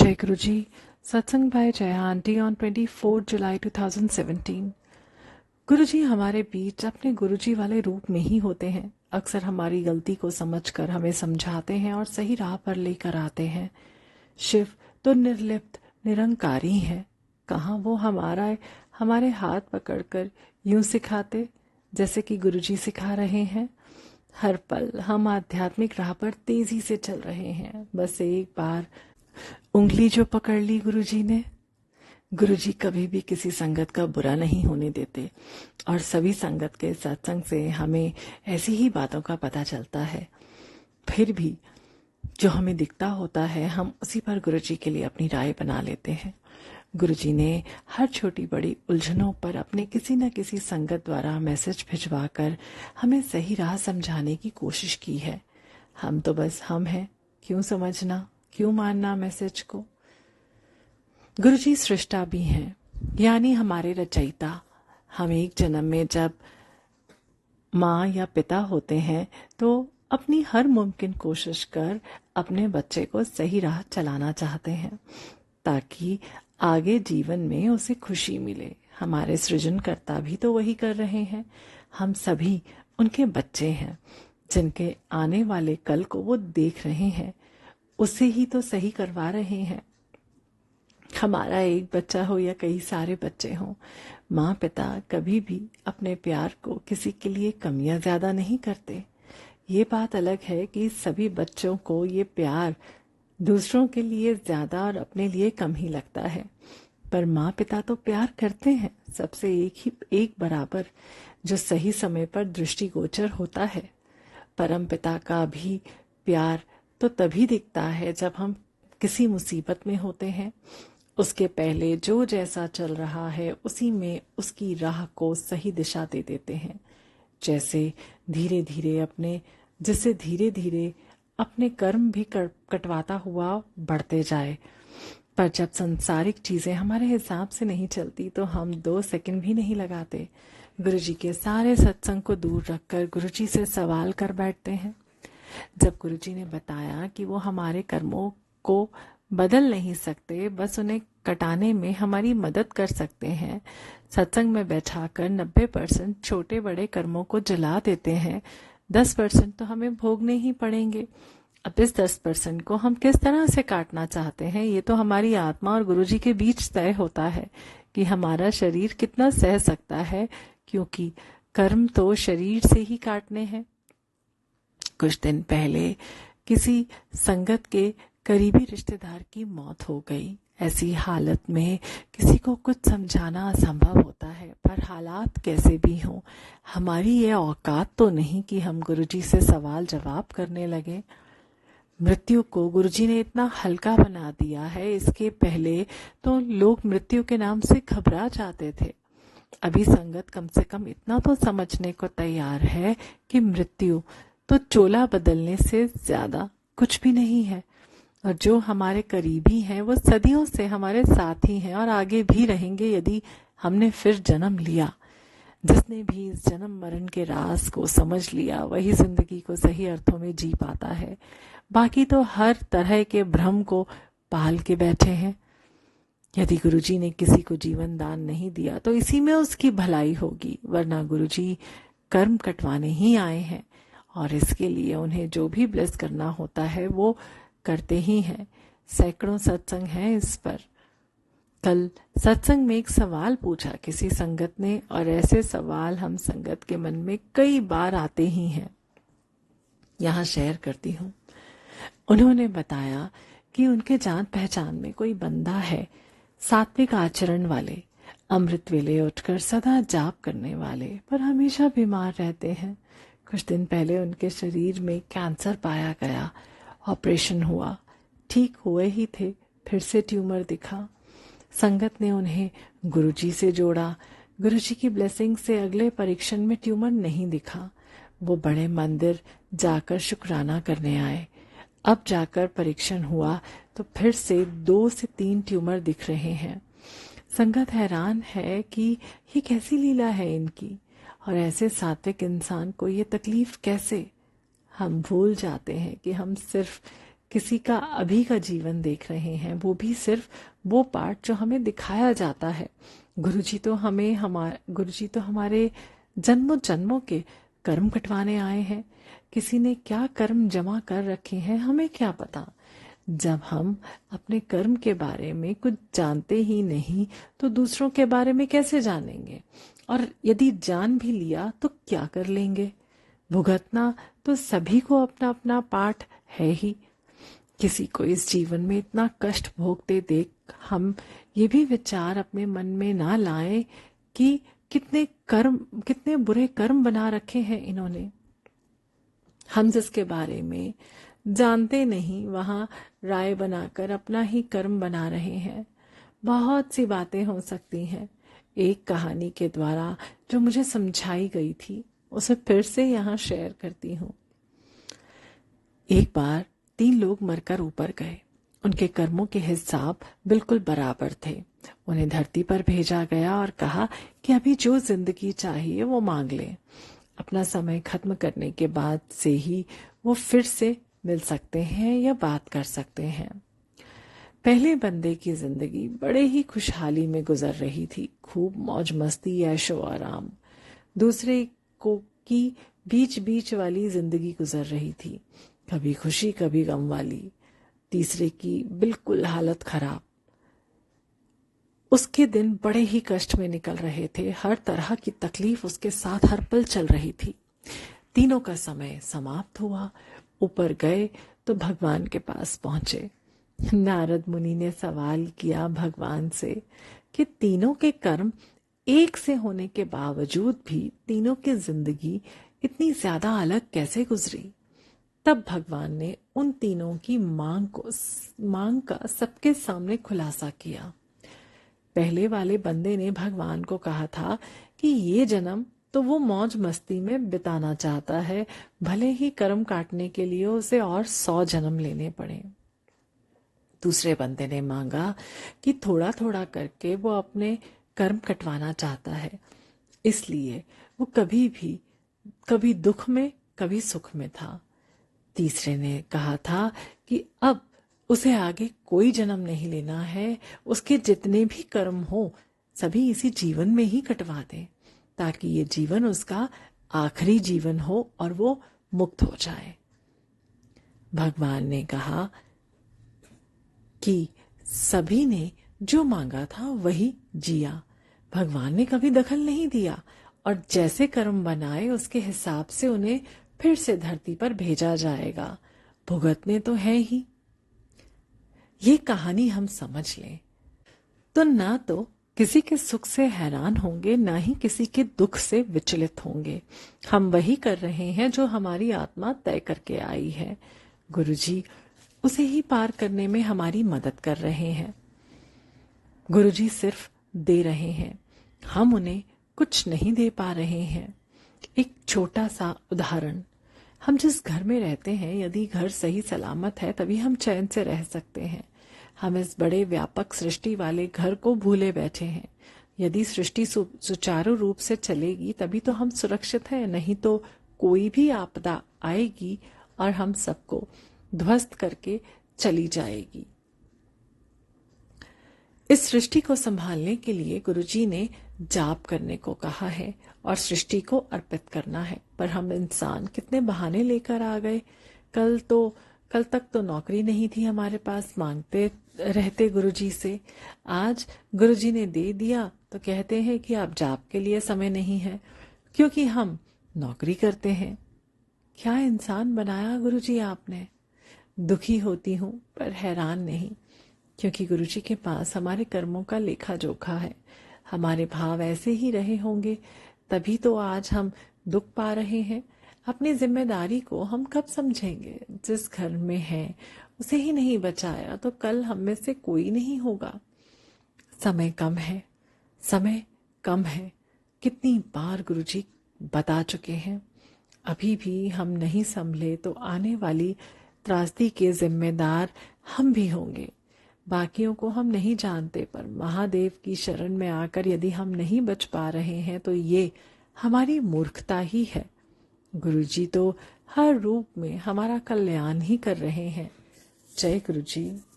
जय गुरु जी। सत्संग bye Jaya aunty on 24 जुलाई 2017। गुरु जी हमारे बीच अपने गुरु जी वाले रूप में ही होते हैं। अक्सर हमारी गलती को समझकर हमें समझाते हैं और सही राह पर लेकर आते हैं। शिव तो निर्लिप्त निरंकारी हैं। कहाँ वो हमारे हाथ पकड़कर यूं सिखाते जैसे कि गुरु जी सिखा रहे हैं। हर पल हम आध्यात्मिक राह पर तेजी से चल रहे हैं। बस एक बार उंगली जो पकड़ ली गुरुजी ने। गुरुजी कभी भी किसी संगत का बुरा नहीं होने देते और सभी संगत के सत्संग से हमें ऐसी ही बातों का पता चलता है। फिर भी जो हमें दिखता होता है हम उसी पर गुरुजी के लिए अपनी राय बना लेते हैं। गुरुजी ने हर छोटी बड़ी उलझनों पर अपने किसी न किसी संगत द्वारा मैसेज भिजवाकर हमें सही राह समझाने की कोशिश की है। हम तो बस हम हैं, क्यों समझना, क्यों मानना मैसेज को। गुरुजी सृष्टा भी हैं, यानी हमारे रचयिता। हम एक जन्म में जब माँ या पिता होते हैं तो अपनी हर मुमकिन कोशिश कर अपने बच्चे को सही राह चलाना चाहते हैं ताकि आगे जीवन में उसे खुशी मिले। हमारे सृजनकर्ता भी तो वही कर रहे हैं। हम सभी उनके बच्चे हैं जिनके आने वाले कल को वो देख रहे हैं, उसे ही तो सही करवा रहे हैं। हमारा एक बच्चा हो या कई सारे बच्चे हों, माँ पिता कभी भी अपने प्यार को किसी के लिए कम या ज्यादा नहीं करते। ये बात अलग है कि सभी बच्चों को ये प्यार दूसरों के लिए ज्यादा और अपने लिए कम ही लगता है, पर माँ पिता तो प्यार करते हैं सबसे एक बराबर, जो सही समय पर दृष्टिगोचर होता है। परम पिता का भी प्यार तो तभी दिखता है जब हम किसी मुसीबत में होते हैं। उसके पहले जो जैसा चल रहा है उसी में उसकी राह को सही दिशा दे देते हैं। जिससे धीरे धीरे अपने कर्म भी कटवाता हुआ बढ़ते जाए। पर जब संसारिक चीजें हमारे हिसाब से नहीं चलती तो हम 2 सेकंड भी नहीं लगाते। गुरुजी के सारे सत्संग को दूर रखकर गुरुजी से सवाल कर बैठते हैं। जब गुरुजी ने बताया कि वो हमारे कर्मों को बदल नहीं सकते, बस उन्हें कटाने में हमारी मदद कर सकते हैं। सत्संग में बैठाकर 90% छोटे बड़े कर्मों को जला देते हैं, 10% तो हमें भोगने ही पड़ेंगे। अब इस 10% को हम किस तरह से काटना चाहते हैं, ये तो हमारी आत्मा और गुरुजी के बीच तय होता है कि हमारा शरीर कितना सह सकता है, क्योंकि कर्म तो शरीर से ही काटने हैं। कुछ दिन पहले किसी संगत के करीबी रिश्तेदार की मौत हो गई। ऐसी हालत में किसी को कुछ समझाना असंभव होता है, पर हालात कैसे भी हों, हमारी ये औकात तो नहीं कि हम गुरुजी से सवाल जवाब करने लगे। मृत्यु को गुरुजी ने इतना हल्का बना दिया है। इसके पहले तो लोग मृत्यु के नाम से घबरा जाते थे। अभी संगत कम से कम इतना तो समझने को तैयार है कि मृत्यु तो चोला बदलने से ज्यादा कुछ भी नहीं है, और जो हमारे करीबी हैं वो सदियों से हमारे साथी हैं और आगे भी रहेंगे यदि हमने फिर जन्म लिया। जिसने भी इस जन्म मरण के राज को समझ लिया वही जिंदगी को सही अर्थों में जी पाता है। बाकी तो हर तरह के भ्रम को पाल के बैठे हैं। यदि गुरुजी ने किसी को जीवन दान नहीं दिया तो इसी में उसकी भलाई होगी, वरना गुरुजी कर्म कटवाने ही आए हैं और इसके लिए उन्हें जो भी ब्लेस करना होता है वो करते ही हैं। सैकड़ों सत्संग हैं इस पर। कल सत्संग में एक सवाल पूछा किसी संगत ने, और ऐसे सवाल हम संगत के मन में कई बार आते ही हैं, यहाँ शेयर करती हूँ। उन्होंने बताया कि उनके जान पहचान में कोई बंदा है, सात्विक आचरण वाले, अमृत वेले उठकर सदा जाप करने वाले, पर हमेशा बीमार रहते हैं। कुछ दिन पहले उनके शरीर में कैंसर पाया गया, ऑपरेशन हुआ, ठीक हुए ही थे, फिर से ट्यूमर दिखा। संगत ने उन्हें गुरुजी से जोड़ा। गुरुजी की ब्लेसिंग से अगले परीक्षण में ट्यूमर नहीं दिखा। वो बड़े मंदिर जाकर शुक्राना करने आए। अब जाकर परीक्षण हुआ तो फिर से 2 से 3 ट्यूमर दिख रहे हैं। संगत हैरान है कि ये कैसी लीला है इनकी, और ऐसे सात्विक इंसान को ये तकलीफ कैसे। हम भूल जाते हैं कि हम सिर्फ किसी का अभी का जीवन देख रहे हैं, वो भी सिर्फ वो पार्ट जो हमें दिखाया जाता है। गुरुजी तो हमारे जन्मों जन्मों के कर्म कटवाने आए हैं। किसी ने क्या कर्म जमा कर रखे हैं हमें क्या पता। जब हम अपने कर्म के बारे में कुछ जानते ही नहीं तो दूसरों के बारे में कैसे जानेंगे, और यदि जान भी लिया तो क्या कर लेंगे। भुगतना तो सभी को अपना अपना पाठ है ही। किसी को इस जीवन में इतना कष्ट भोगते देख हम ये भी विचार अपने मन में ना लाएं कि कितने बुरे कर्म बना रखे हैं इन्होंने। हम जिसके बारे में जानते नहीं वहां राय बनाकर अपना ही कर्म बना रहे हैं। बहुत सी बातें हो सकती हैं। एक कहानी के द्वारा जो मुझे समझाई गई थी उसे फिर से यहाँ शेयर करती हूँ। एक बार 3 लोग मरकर ऊपर गए। उनके कर्मों के हिसाब बिल्कुल बराबर थे। उन्हें धरती पर भेजा गया और कहा कि अभी जो जिंदगी चाहिए वो मांग ले। अपना समय खत्म करने के बाद से ही वो फिर से मिल सकते हैं या बात कर सकते हैं। पहले बंदे की जिंदगी बड़े ही खुशहाली में गुजर रही थी, खूब मौज मस्ती ऐशो आराम। दूसरे को की बीच बीच वाली जिंदगी गुजर रही थी, कभी खुशी कभी गम वाली। तीसरे की बिल्कुल हालत खराब। उसके दिन बड़े ही कष्ट में निकल रहे थे। हर तरह की तकलीफ उसके साथ हर पल चल रही थी। तीनों का समय समाप्त हुआ। ऊपर गए तो भगवान के पास पहुंचे। नारद मुनि ने सवाल किया भगवान से कि तीनों के कर्म एक से होने के बावजूद भी तीनों की जिंदगी इतनी ज्यादा अलग कैसे गुजरी। तब भगवान ने उन तीनों की मांग का सबके सामने खुलासा किया। पहले वाले बंदे ने भगवान को कहा था कि ये जन्म तो वो मौज मस्ती में बिताना चाहता है, भले ही कर्म काटने के लिए उसे और 100 जन्म लेने पड़े। दूसरे बंदे ने मांगा कि थोड़ा थोड़ा करके वो अपने कर्म कटवाना चाहता है, इसलिए वो कभी दुख में कभी सुख में था। तीसरे ने कहा था कि अब उसे आगे कोई जन्म नहीं लेना है, उसके जितने भी कर्म हो सभी इसी जीवन में ही कटवा दे, ताकि ये जीवन उसका आखिरी जीवन हो और वो मुक्त हो जाए। भगवान ने कहा कि सभी ने जो मांगा था वही जिया। भगवान ने कभी दखल नहीं दिया और जैसे कर्म बनाए उसके हिसाब से उन्हें फिर से धरती पर भेजा जाएगा। भुगतने तो है ही। ये कहानी हम समझ लें तो ना तो किसी के सुख से हैरान होंगे, ना ही किसी के दुख से विचलित होंगे। हम वही कर रहे हैं जो हमारी आत्मा तय करके आई है। गुरुजी उसे ही पार करने में हमारी मदद कर रहे हैं। गुरुजी सिर्फ दे रहे हैं, हम उन्हें कुछ नहीं दे पा रहे हैं। एक छोटा सा उदाहरण, हम जिस घर में रहते हैं यदि घर सही सलामत है तभी हम चैन से रह सकते हैं। हम इस बड़े व्यापक सृष्टि वाले घर को भूले बैठे हैं। यदि सृष्टि सुचारू रूप से चलेगी तभी तो हम सुरक्षित हैं, नहीं तो कोई भी आपदा आएगी और हम सबको ध्वस्त करके चली जाएगी। इस सृष्टि को संभालने के लिए गुरुजी ने जाप करने को कहा है और सृष्टि को अर्पित करना है, पर हम इंसान कितने बहाने लेकर आ गए। कल तक तो नौकरी नहीं थी हमारे पास, मांगते रहते गुरुजी से। आज गुरुजी ने दे दिया तो कहते हैं कि आप जाप के लिए समय नहीं है, क्योंकि हम नौकरी करते हैं। क्या इंसान बनाया गुरुजी आपने। दुखी होती हूँ पर हैरान नहीं, क्योंकि गुरुजी के पास हमारे कर्मों का लेखा जोखा है। हमारे भाव ऐसे ही रहे होंगे तभी तो आज हम दुख पा रहे हैं। अपनी जिम्मेदारी को हम कब समझेंगे। जिस घर में है उसे ही नहीं बचाया तो कल हम में से कोई नहीं होगा। समय कम है, कितनी बार गुरुजी बता चुके हैं। अभी भी हम नहीं संभले तो आने वाली त्रासदी के जिम्मेदार हम भी होंगे। बाकियों को हम नहीं जानते, पर महादेव की शरण में आकर यदि हम नहीं बच पा रहे हैं तो ये हमारी मूर्खता ही है। गुरुजी तो हर रूप में हमारा कल्याण ही कर रहे हैं। जय गुरु जी।